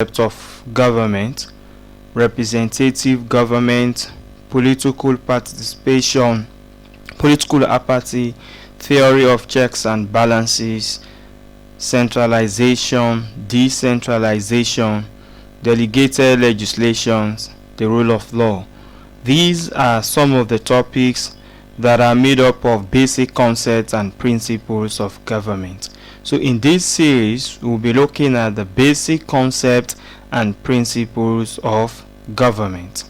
concept of government, representative government, political participation, political apathy, theory of checks and balances, centralization, decentralization, delegated legislations, the rule of law. These are some of the topics that are made up of basic concepts and principles of government. So in this series, we'll be looking at the basic concepts and principles of government.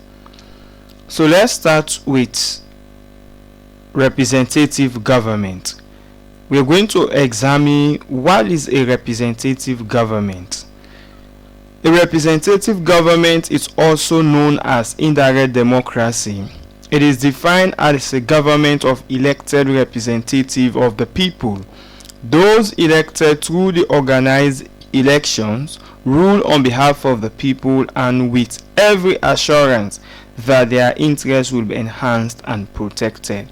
So let's start with representative government. We're going to examine what is a representative government. A representative government is also known as indirect democracy. It is defined as a government of elected representative of the people. Those elected through the organized elections rule on behalf of the people and with every assurance that their interests will be enhanced and protected.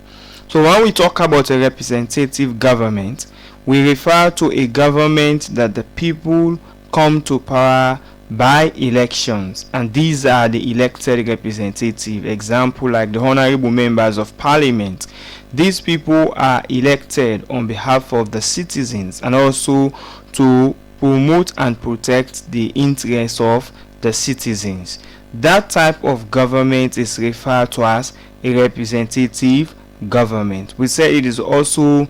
So when we talk about a representative government, we refer to a government that the people come to power by elections, and these are the elected representative. Example like the honorable members of parliament. These people are elected on behalf of the citizens and also to promote and protect the interests of the citizens. That type of government is referred to as a representative government. We say it is also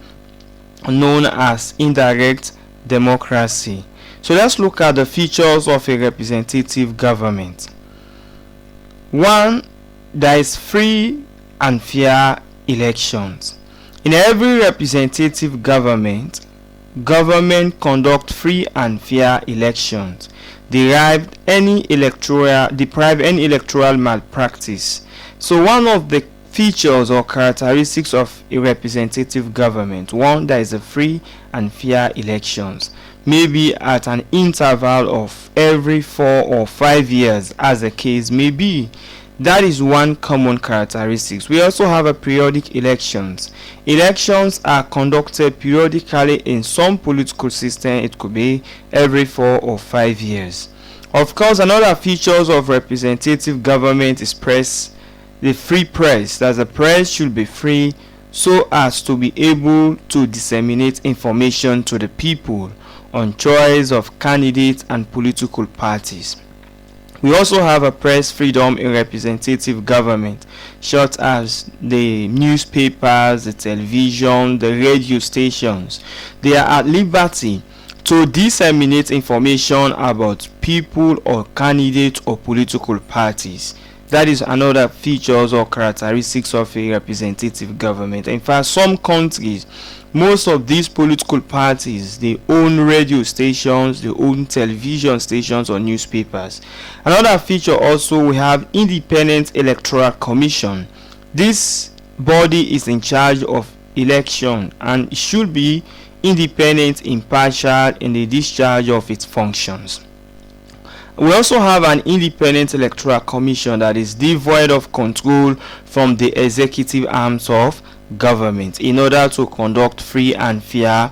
known as indirect democracy. So let's look at the features of a representative government. One, there is free and fair elections. In every representative government, government conduct free and fair elections, deprive any electoral malpractice. So one of the features or characteristics of a representative government, one, there is a free and fair elections, maybe at an interval of every 4 or 5 years as the case may be. That is one common characteristic. We also have a periodic elections. Elections are conducted periodically in some political system. It could be every 4 or 5 years. Of course, another features of representative government is press, the free press. That the press should be free so as to be able to disseminate information to the people on choice of candidates and political parties. We also have a press freedom in representative government, such as the newspapers, the television, the radio stations. They are at liberty to disseminate information about people or candidates or political parties. That is another features or characteristics of a representative government. In fact, some countries, most of these political parties, they own radio stations, they own television stations or newspapers. Another feature also, we have independent electoral commission. This body is in charge of election and should be independent, impartial in the discharge of its functions. We also have an independent electoral commission that is devoid of control from the executive arms of government in order to conduct free and fair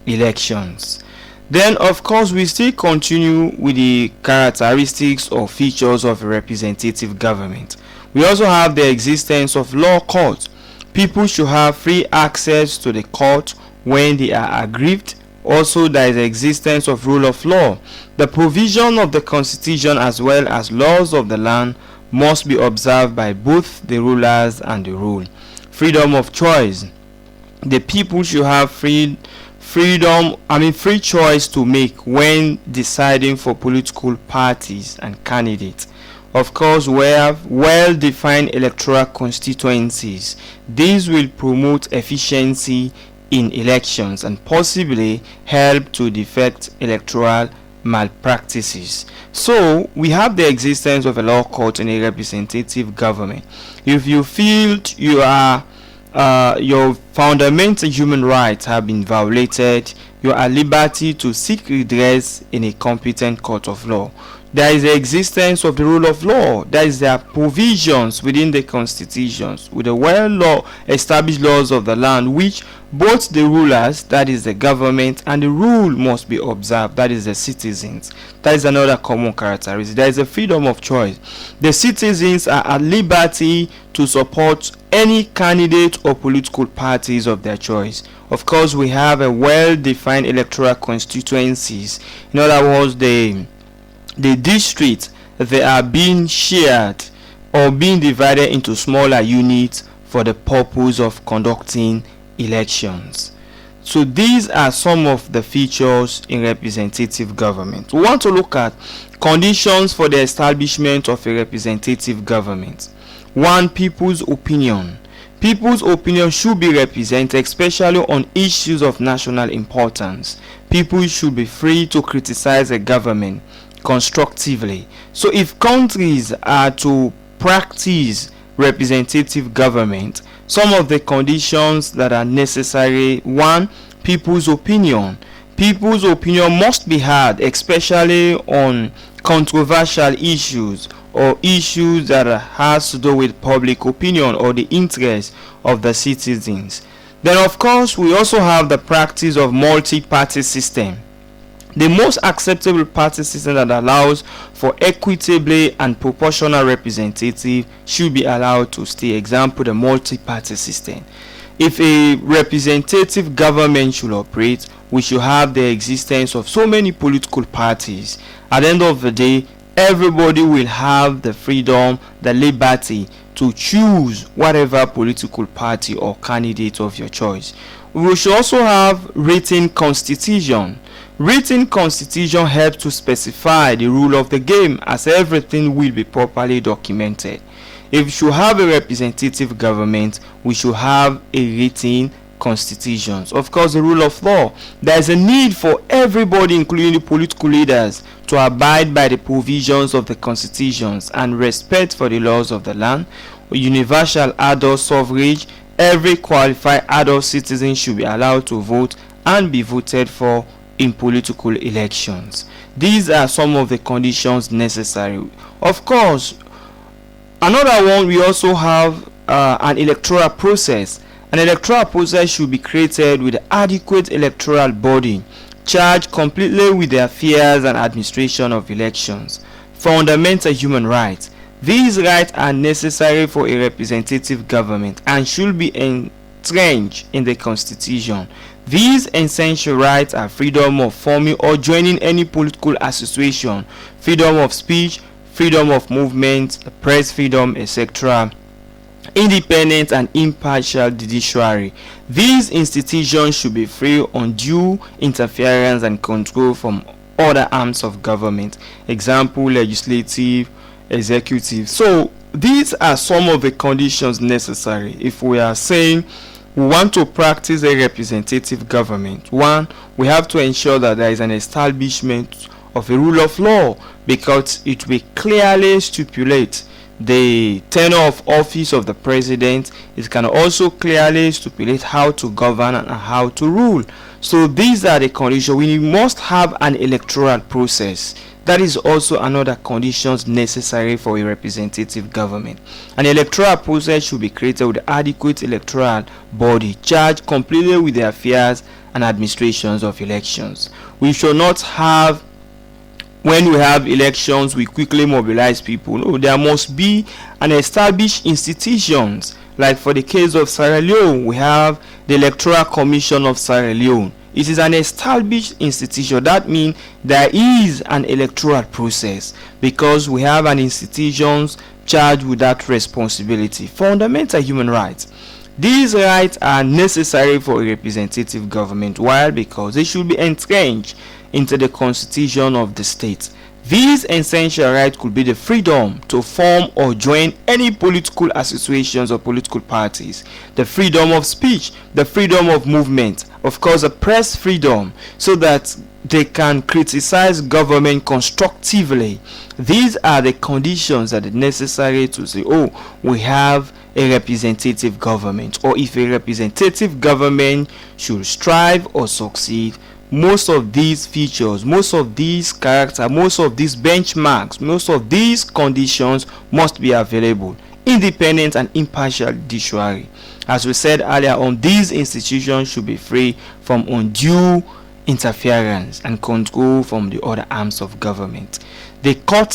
elections. Then of course we still continue with the characteristics or features of a representative government. We also have the existence of law courts. People should have free access to the court when they are aggrieved. Also, there is the existence of rule of law. The provision of the constitution as well as laws of the land must be observed by both the rulers and the ruled. Freedom of choice. The people should have free choice to make when deciding for political parties and candidates. Of course, we have well-defined electoral constituencies. These will promote efficiency in elections and possibly help to defect electoral malpractices. So we have the existence of a law court in a representative government. If you feel your fundamental human rights have been violated, you are at liberty to seek redress in a competent court of law. There is the existence of the rule of law. That is, there are provisions within the constitutions with the well established laws of the land, which both the rulers, that is the government, and the rule must be observed, that is the citizens. That is another common characteristic. There is a freedom of choice. The citizens are at liberty to support any candidate or political parties of their choice. Of course, we have a well-defined electoral constituencies. In other words, the districts, they are being shared or being divided into smaller units for the purpose of conducting elections. So these are some of the features in representative government. We want to look at conditions for the establishment of a representative government. 1. People's opinion. People's opinion should be represented, especially on issues of national importance. People should be free to criticize a government constructively. So if countries are to practice representative government, some of the conditions that are necessary: 1. People's opinion. People's opinion must be heard, especially on controversial issues or issues that has to do with public opinion or the interest of the citizens. Then of course we also have the practice of multi-party system. The most acceptable party system that allows for equitably and proportional representative should be allowed to stay. Example, the multi-party system. If a representative government should operate, we should have the existence of so many political parties. At the end of the day, everybody will have the freedom, the liberty to choose whatever political party or candidate of your choice. We should also have written constitution. Written constitution helps to specify the rule of the game, as everything will be properly documented. If we should have a representative government, we should have a written constitutions. Of course, the rule of law. There is a need for everybody, including the political leaders, to abide by the provisions of the constitutions and respect for the laws of the land. Universal adult suffrage. Every qualified adult citizen should be allowed to vote and be voted for in political elections. These are some of the conditions necessary. Of course, another one, we also have an electoral process. An electoral process should be created with adequate electoral body charged completely with the affairs and administration of elections. Fundamental human rights. These rights are necessary for a representative government and should be entrenched in the constitution. These essential rights are freedom of forming or joining any political association, freedom of speech, freedom of movement, press freedom, etc. Independent and impartial judiciary. These institutions should be free of undue interference and control from other arms of government. Example, legislative, executive. So these are some of the conditions necessary if we are saying we want to practice a representative government. 1, we have to ensure that there is an establishment of a rule of law, because it will clearly stipulate the tenure of office of the president. It can also clearly stipulate how to govern and how to rule. So these are the conditions. We must have an electoral process. That is also another conditions necessary for a representative government. An electoral process should be created with adequate electoral body charged completely with the affairs and administrations of elections. We should not have, when we have elections, we quickly mobilize people. No, there must be an established institutions. Like for the case of Sierra Leone, we have the Electoral Commission of Sierra Leone. It is an established institution. That means there is an electoral process because we have an institution charged with that responsibility. Fundamental human rights. These rights are necessary for a representative government. Why? Because they should be entrenched into the constitution of the state. These essential rights could be the freedom to form or join any political associations or political parties, the freedom of speech, the freedom of movement, of course, the press freedom, so that they can criticize government constructively. These are the conditions that are necessary to say, oh, we have a representative government, or if a representative government should strive or succeed, most of these features, most of these character, most of these benchmarks, most of these conditions must be available. Independent and impartial judiciary. As we said earlier on, these institutions should be free from undue interference and control from the other arms of government. The court